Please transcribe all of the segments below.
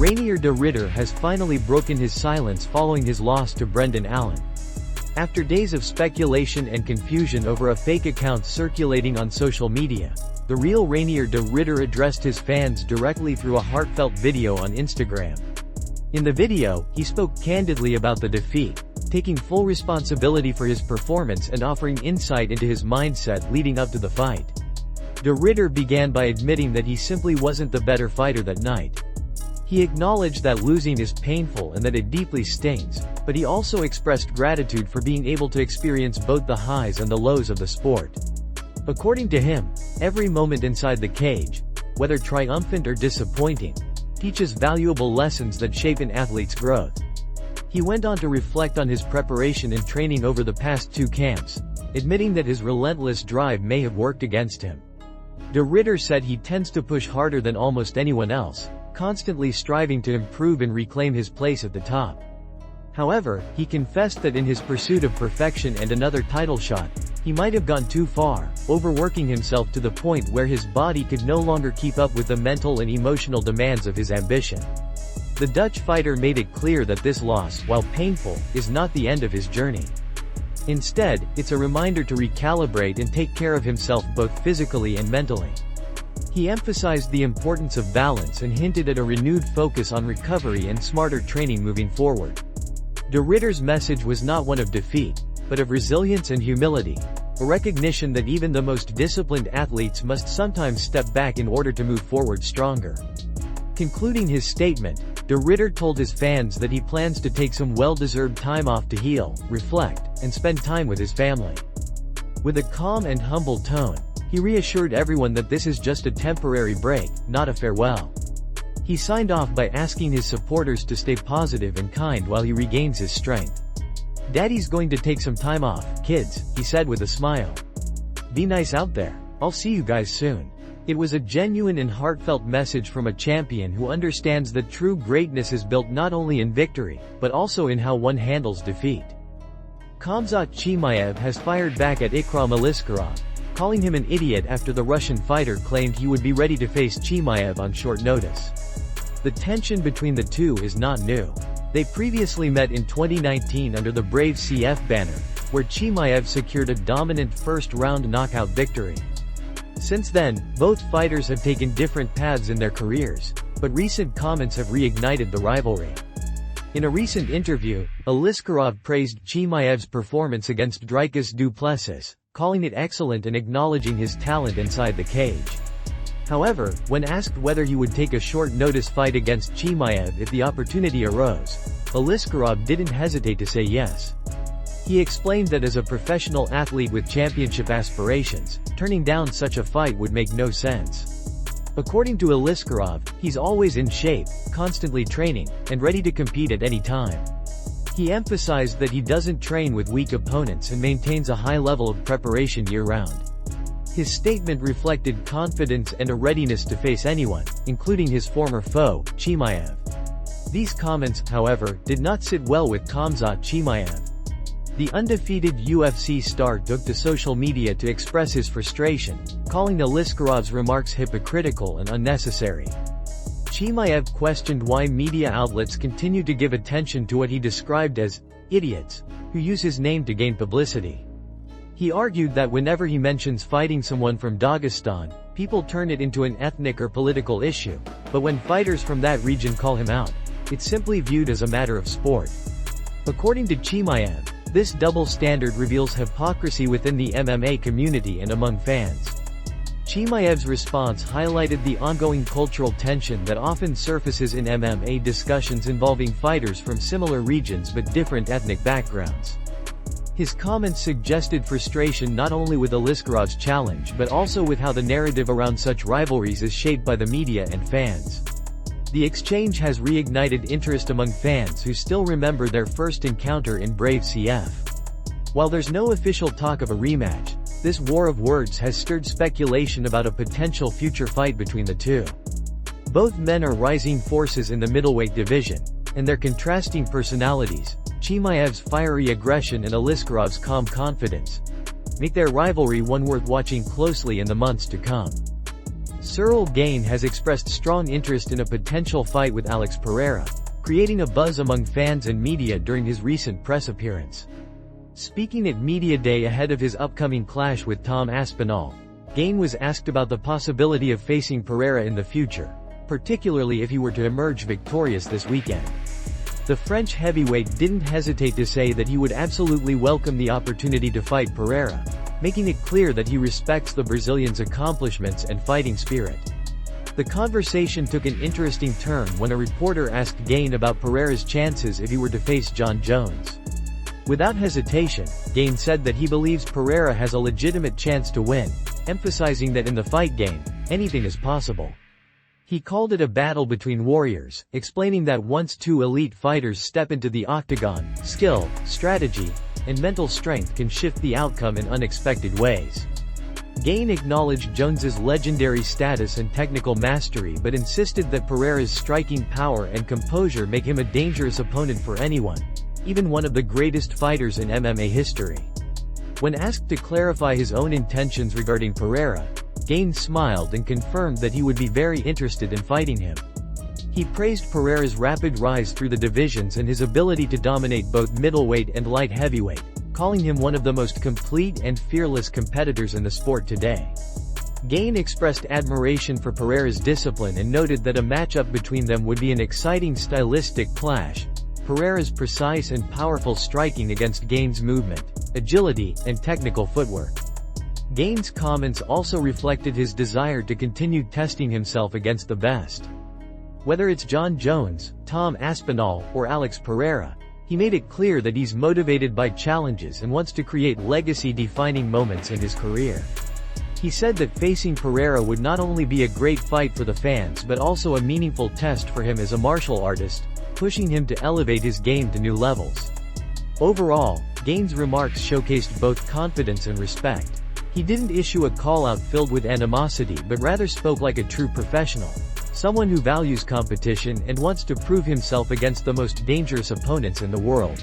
Reinier de Ridder has finally broken his silence following his loss to Brendan Allen. After days of speculation and confusion over a fake account circulating on social media, the real Reinier de Ridder addressed his fans directly through a heartfelt video on Instagram. In the video, he spoke candidly about the defeat, taking full responsibility for his performance and offering insight into his mindset leading up to the fight. De Ridder began by admitting that he simply wasn't the better fighter that night. He acknowledged that losing is painful and that it deeply stings, but he also expressed gratitude for being able to experience both the highs and the lows of the sport. According to him, every moment inside the cage, whether triumphant or disappointing, teaches valuable lessons that shape an athlete's growth. He went on to reflect on his preparation and training over the past 2 camps, admitting that his relentless drive may have worked against him. De Ridder said he tends to push harder than almost anyone else, constantly striving to improve and reclaim his place at the top. However, he confessed that in his pursuit of perfection and another title shot, he might have gone too far, overworking himself to the point where his body could no longer keep up with the mental and emotional demands of his ambition. The Dutch fighter made it clear that this loss, while painful, is not the end of his journey. Instead, it's a reminder to recalibrate and take care of himself both physically and mentally. He emphasized the importance of balance and hinted at a renewed focus on recovery and smarter training moving forward. De Ridder's message was not one of defeat, but of resilience and humility, a recognition that even the most disciplined athletes must sometimes step back in order to move forward stronger. Concluding his statement, De Ridder told his fans that he plans to take some well-deserved time off to heal, reflect, and spend time with his family. With a calm and humble tone, he reassured everyone that this is just a temporary break, not a farewell. He signed off by asking his supporters to stay positive and kind while he regains his strength. "Daddy's going to take some time off, kids," he said with a smile. "Be nice out there. I'll see you guys soon." It was a genuine and heartfelt message from a champion who understands that true greatness is built not only in victory, but also in how one handles defeat. Khamzat Chimaev has fired back at Aliskarov, calling him an idiot after the Russian fighter claimed he would be ready to face Chimaev on short notice. The tension between the two is not new. They previously met in 2019 under the Brave CF banner, where Chimaev secured a dominant first-round knockout victory. Since then, both fighters have taken different paths in their careers, but recent comments have reignited the rivalry. In a recent interview, Aliskarov praised Chimaev's performance against Dricus du Plessis, calling it excellent and acknowledging his talent inside the cage. However, when asked whether he would take a short-notice fight against Chimaev if the opportunity arose, Aliskarov didn't hesitate to say yes. He explained that as a professional athlete with championship aspirations, turning down such a fight would make no sense. According to Aliskarov, he's always in shape, constantly training, and ready to compete at any time. He emphasized that he doesn't train with weak opponents and maintains a high level of preparation year-round. His statement reflected confidence and a readiness to face anyone, including his former foe, Chimaev. These comments, however, did not sit well with Khamzat Chimaev. The undefeated UFC star took to social media to express his frustration, calling Aliskarov's remarks hypocritical and unnecessary. Chimaev questioned why media outlets continue to give attention to what he described as idiots who use his name to gain publicity. He argued that whenever he mentions fighting someone from Dagestan, people turn it into an ethnic or political issue, but when fighters from that region call him out, it's simply viewed as a matter of sport. According to Chimaev, this double standard reveals hypocrisy within the MMA community and among fans. Chimaev's response highlighted the ongoing cultural tension that often surfaces in MMA discussions involving fighters from similar regions but different ethnic backgrounds. His comments suggested frustration not only with Aliskarov's challenge but also with how the narrative around such rivalries is shaped by the media and fans. The exchange has reignited interest among fans who still remember their first encounter in Brave CF. While there's no official talk of a rematch, this war of words has stirred speculation about a potential future fight between the two. Both men are rising forces in the middleweight division, and their contrasting personalities, Chimaev's fiery aggression and Aliskarov's calm confidence, make their rivalry one worth watching closely in the months to come. Ciryl Gane has expressed strong interest in a potential fight with Alex Pereira, creating a buzz among fans and media during his recent press appearance. Speaking at Media Day ahead of his upcoming clash with Tom Aspinall, Gane was asked about the possibility of facing Pereira in the future, particularly if he were to emerge victorious this weekend. The French heavyweight didn't hesitate to say that he would absolutely welcome the opportunity to fight Pereira, making it clear that he respects the Brazilian's accomplishments and fighting spirit. The conversation took an interesting turn when a reporter asked Gane about Pereira's chances if he were to face Jon Jones. Without hesitation, Gane said that he believes Pereira has a legitimate chance to win, emphasizing that in the fight game, anything is possible. He called it a battle between warriors, explaining that once two elite fighters step into the octagon, skill, strategy, and mental strength can shift the outcome in unexpected ways. Gane acknowledged Jones's legendary status and technical mastery but insisted that Pereira's striking power and composure make him a dangerous opponent for anyone, even one of the greatest fighters in MMA history. When asked to clarify his own intentions regarding Pereira, Gane smiled and confirmed that he would be very interested in fighting him. He praised Pereira's rapid rise through the divisions and his ability to dominate both middleweight and light heavyweight, calling him one of the most complete and fearless competitors in the sport today. Gane expressed admiration for Pereira's discipline and noted that a matchup between them would be an exciting stylistic clash, Pereira's precise and powerful striking against Gane's movement, agility, and technical footwork. Gane's comments also reflected his desire to continue testing himself against the best. Whether it's Jon Jones, Tom Aspinall, or Alex Pereira, he made it clear that he's motivated by challenges and wants to create legacy-defining moments in his career. He said that facing Pereira would not only be a great fight for the fans but also a meaningful test for him as a martial artist, pushing him to elevate his game to new levels. Overall, Gane's remarks showcased both confidence and respect. He didn't issue a call-out filled with animosity but rather spoke like a true professional, someone who values competition and wants to prove himself against the most dangerous opponents in the world.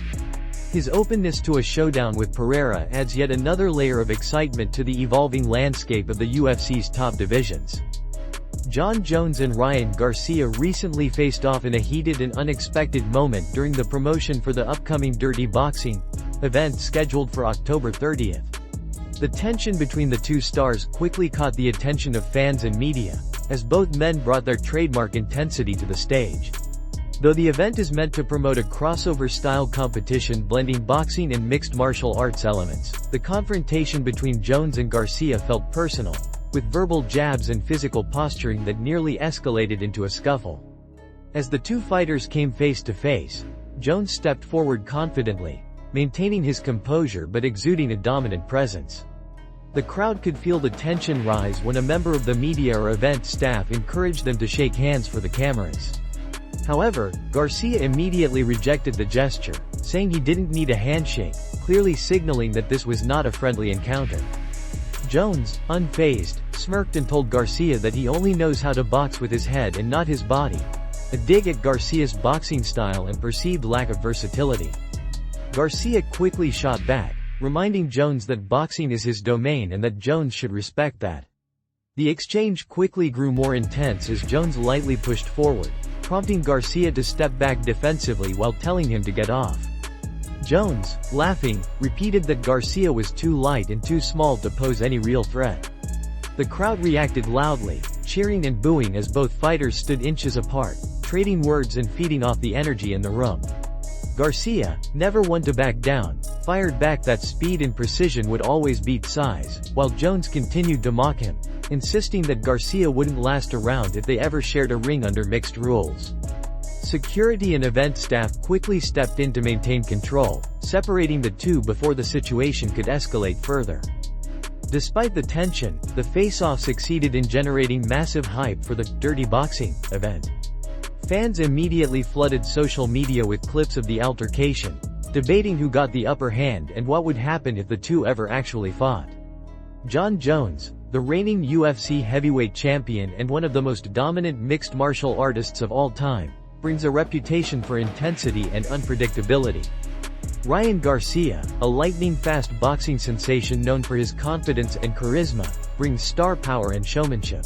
His openness to a showdown with Pereira adds yet another layer of excitement to the evolving landscape of the UFC's top divisions. Jon Jones and Ryan Garcia recently faced off in a heated and unexpected moment during the promotion for the upcoming Dirty Boxing event scheduled for October 30th. The tension between the two stars quickly caught the attention of fans and media, as both men brought their trademark intensity to the stage. Though the event is meant to promote a crossover-style competition blending boxing and mixed martial arts elements, the confrontation between Jones and Garcia felt personal, with verbal jabs and physical posturing that nearly escalated into a scuffle. As the two fighters came face to face, Jones stepped forward confidently, maintaining his composure but exuding a dominant presence. The crowd could feel the tension rise when a member of the media or event staff encouraged them to shake hands for the cameras. However, Garcia immediately rejected the gesture, saying he didn't need a handshake, clearly signaling that this was not a friendly encounter. Jones, unfazed, smirked and told Garcia that he only knows how to box with his head and not his body, a dig at Garcia's boxing style and perceived lack of versatility. Garcia quickly shot back, reminding Jones that boxing is his domain and that Jones should respect that. The exchange quickly grew more intense as Jones lightly pushed forward, prompting Garcia to step back defensively while telling him to get off. Jones, laughing, repeated that Garcia was too light and too small to pose any real threat. The crowd reacted loudly, cheering and booing as both fighters stood inches apart, trading words and feeding off the energy in the room. Garcia, never one to back down, fired back that speed and precision would always beat size, while Jones continued to mock him, insisting that Garcia wouldn't last a round if they ever shared a ring under mixed rules. Security and event staff quickly stepped in to maintain control, separating the two before the situation could escalate further. Despite the tension, the face-off succeeded in generating massive hype for the Dirty Boxing event. Fans immediately flooded social media with clips of the altercation, debating who got the upper hand and what would happen if the two ever actually fought. Jon Jones, the reigning UFC heavyweight champion and one of the most dominant mixed martial artists of all time, brings a reputation for intensity and unpredictability. Ryan Garcia, a lightning-fast boxing sensation known for his confidence and charisma, brings star power and showmanship.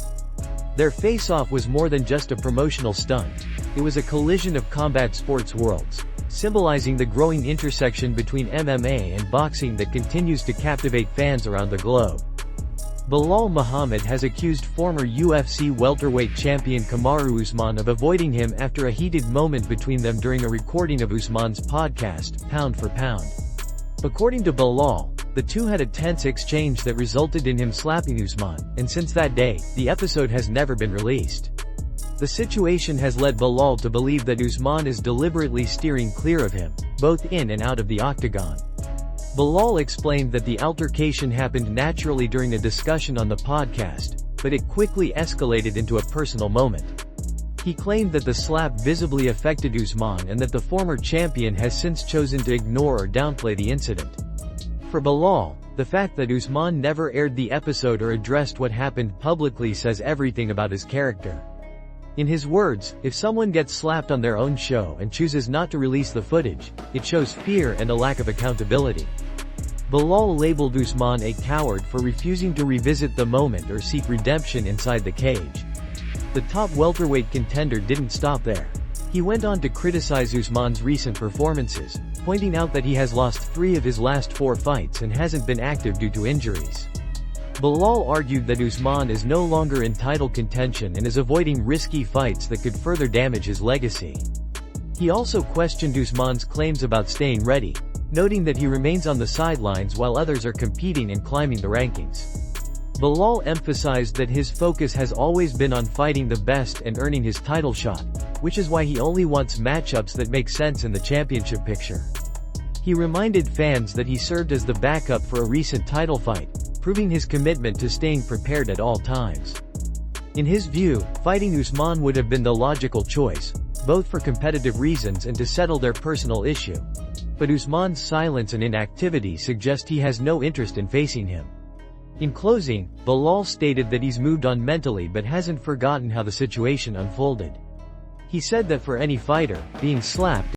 Their face-off was more than just a promotional stunt. It was a collision of combat sports worlds, symbolizing the growing intersection between MMA and boxing that continues to captivate fans around the globe. Belal Muhammad has accused former UFC welterweight champion Kamaru Usman of avoiding him after a heated moment between them during a recording of Usman's podcast, Pound for Pound. According to Belal, the two had a tense exchange that resulted in him slapping Usman, and since that day, the episode has never been released. The situation has led Belal to believe that Usman is deliberately steering clear of him, both in and out of the octagon. Belal explained that the altercation happened naturally during a discussion on the podcast, but it quickly escalated into a personal moment. He claimed that the slap visibly affected Usman and that the former champion has since chosen to ignore or downplay the incident. For Belal, the fact that Usman never aired the episode or addressed what happened publicly says everything about his character. In his words, if someone gets slapped on their own show and chooses not to release the footage, it shows fear and a lack of accountability. Belal labeled Usman a coward for refusing to revisit the moment or seek redemption inside the cage. The top welterweight contender didn't stop there. He went on to criticize Usman's recent performances, pointing out that he has lost 3 of his last 4 fights and hasn't been active due to injuries. Belal argued that Usman is no longer in title contention and is avoiding risky fights that could further damage his legacy. He also questioned Usman's claims about staying ready, noting that he remains on the sidelines while others are competing and climbing the rankings. Belal emphasized that his focus has always been on fighting the best and earning his title shot, which is why he only wants matchups that make sense in the championship picture. He reminded fans that he served as the backup for a recent title fight, proving his commitment to staying prepared at all times. In his view, fighting Usman would have been the logical choice, both for competitive reasons and to settle their personal issue. But Usman's silence and inactivity suggest he has no interest in facing him. In closing, Belal stated that he's moved on mentally but hasn't forgotten how the situation unfolded. He said that for any fighter, being slapped